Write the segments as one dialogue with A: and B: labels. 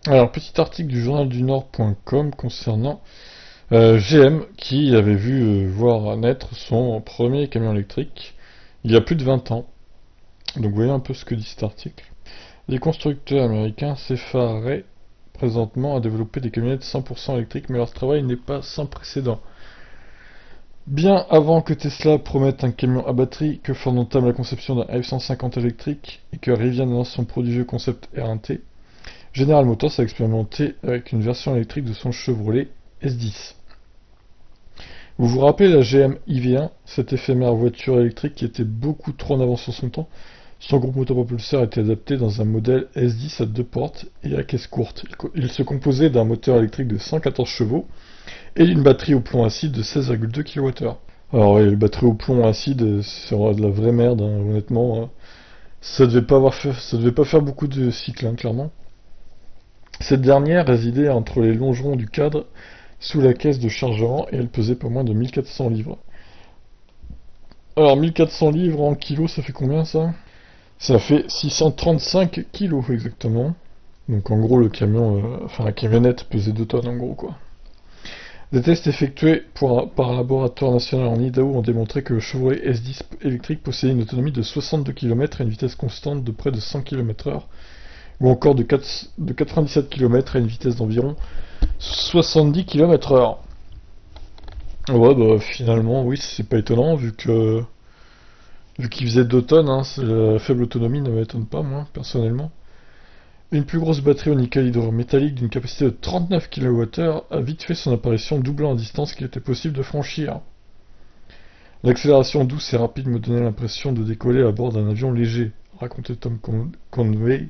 A: Alors, petit article du journaldunord.com concernant GM qui avait vu voir naître son premier camion électrique il y a plus de 20 ans. Donc, vous voyez un peu ce que dit cet article. Les constructeurs américains s'effaraient présentement à développer des camionnettes 100% électriques, mais leur travail n'est pas sans précédent. Bien avant que Tesla promette un camion à batterie, que Ford entame la conception d'un F-150 électrique et que Rivian lance son prodigieux concept R1T, General Motors a expérimenté avec une version électrique de son Chevrolet S10. Vous vous rappelez la GM IV1, cette éphémère voiture électrique qui était beaucoup trop en avance sur son temps? Son groupe motopropulseur était adapté dans un modèle S10 à deux portes et à caisse courte. Il se composait d'un moteur électrique de 114 chevaux et d'une batterie au plomb acide de 16,2 kWh. Alors, ouais, le batterie au plomb acide, c'est de la vraie merde, hein, honnêtement. Ça devait pas faire beaucoup de cycles, hein, clairement. Cette dernière résidait entre les longerons du cadre, sous la caisse de chargement, et elle pesait pas moins de 1400 livres. Alors, 1400 livres en kilos, ça fait combien ça? Ça fait 635 kilos exactement. Donc en gros, le camion, enfin la camionnette pesait 2 tonnes en gros quoi. Des tests effectués par un laboratoire national en Idaho ont démontré que le Chevrolet S10 électrique possédait une autonomie de 62 km et une vitesse constante de près de 100 km/h, ou encore de 97 km à une vitesse d'environ 70 km/h. Ouais, bah finalement, oui, c'est pas étonnant, vu qu'il faisait 2 tonnes, hein, la faible autonomie ne m'étonne pas, moi, personnellement. Une plus grosse batterie au nickel hydrométallique d'une capacité de 39 kWh a vite fait son apparition, doublant la distance qu'il était possible de franchir. L'accélération douce et rapide me donnait l'impression de décoller à bord d'un avion léger, racontait Tom Conway,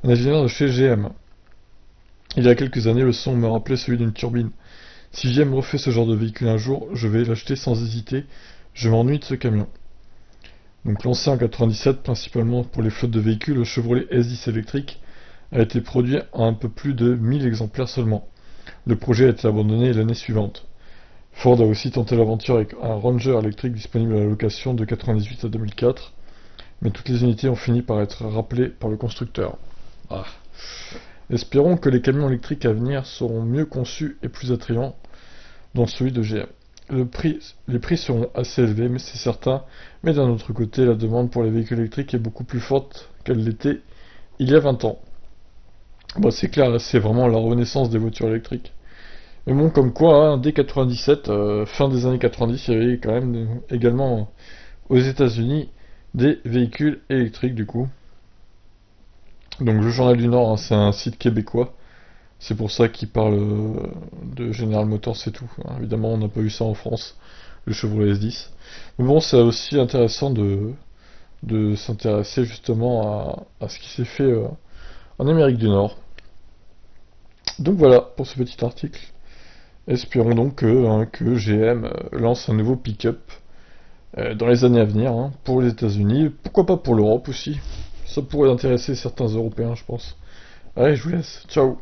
A: un ingénieur de chez GM. Il y a quelques années, le son me rappelait celui d'une turbine. Si GM refait ce genre de véhicule un jour, je vais l'acheter sans hésiter. Je m'ennuie de ce camion. Donc lancé en 97 principalement pour les flottes de véhicules, le Chevrolet S10 électrique a été produit à un peu plus de 1000 exemplaires seulement. Le projet a été abandonné l'année suivante. Ford a aussi tenté l'aventure avec un Ranger électrique disponible à la location de 98 à 2004, mais toutes les unités ont fini par être rappelées par le constructeur. Ah. Espérons que les camions électriques à venir seront mieux conçus et plus attrayants, dont celui de GM. Les prix seront assez élevés, mais c'est certain, mais d'un autre côté, la demande pour les véhicules électriques est beaucoup plus forte qu'elle l'était il y a 20 ans. Bah, c'est clair, là, c'est vraiment la renaissance des voitures électriques. Mais bon, comme quoi, hein, dès 97, fin des années 90, il y avait quand même également aux États-Unis des véhicules électriques du coup. Donc le Journal du Nord, hein, c'est un site québécois. C'est pour ça qu'il parle de General Motors, c'est tout, hein. Évidemment, on n'a pas eu ça en France, le Chevrolet S10. Mais bon, c'est aussi intéressant de s'intéresser justement à ce qui s'est fait en Amérique du Nord. Donc voilà pour ce petit article. Espérons donc que GM lance un nouveau pick-up dans les années à venir, hein, pour les États-Unis, pourquoi pas pour l'Europe aussi. Ça pourrait intéresser certains Européens, je pense. Allez, je vous laisse. Ciao.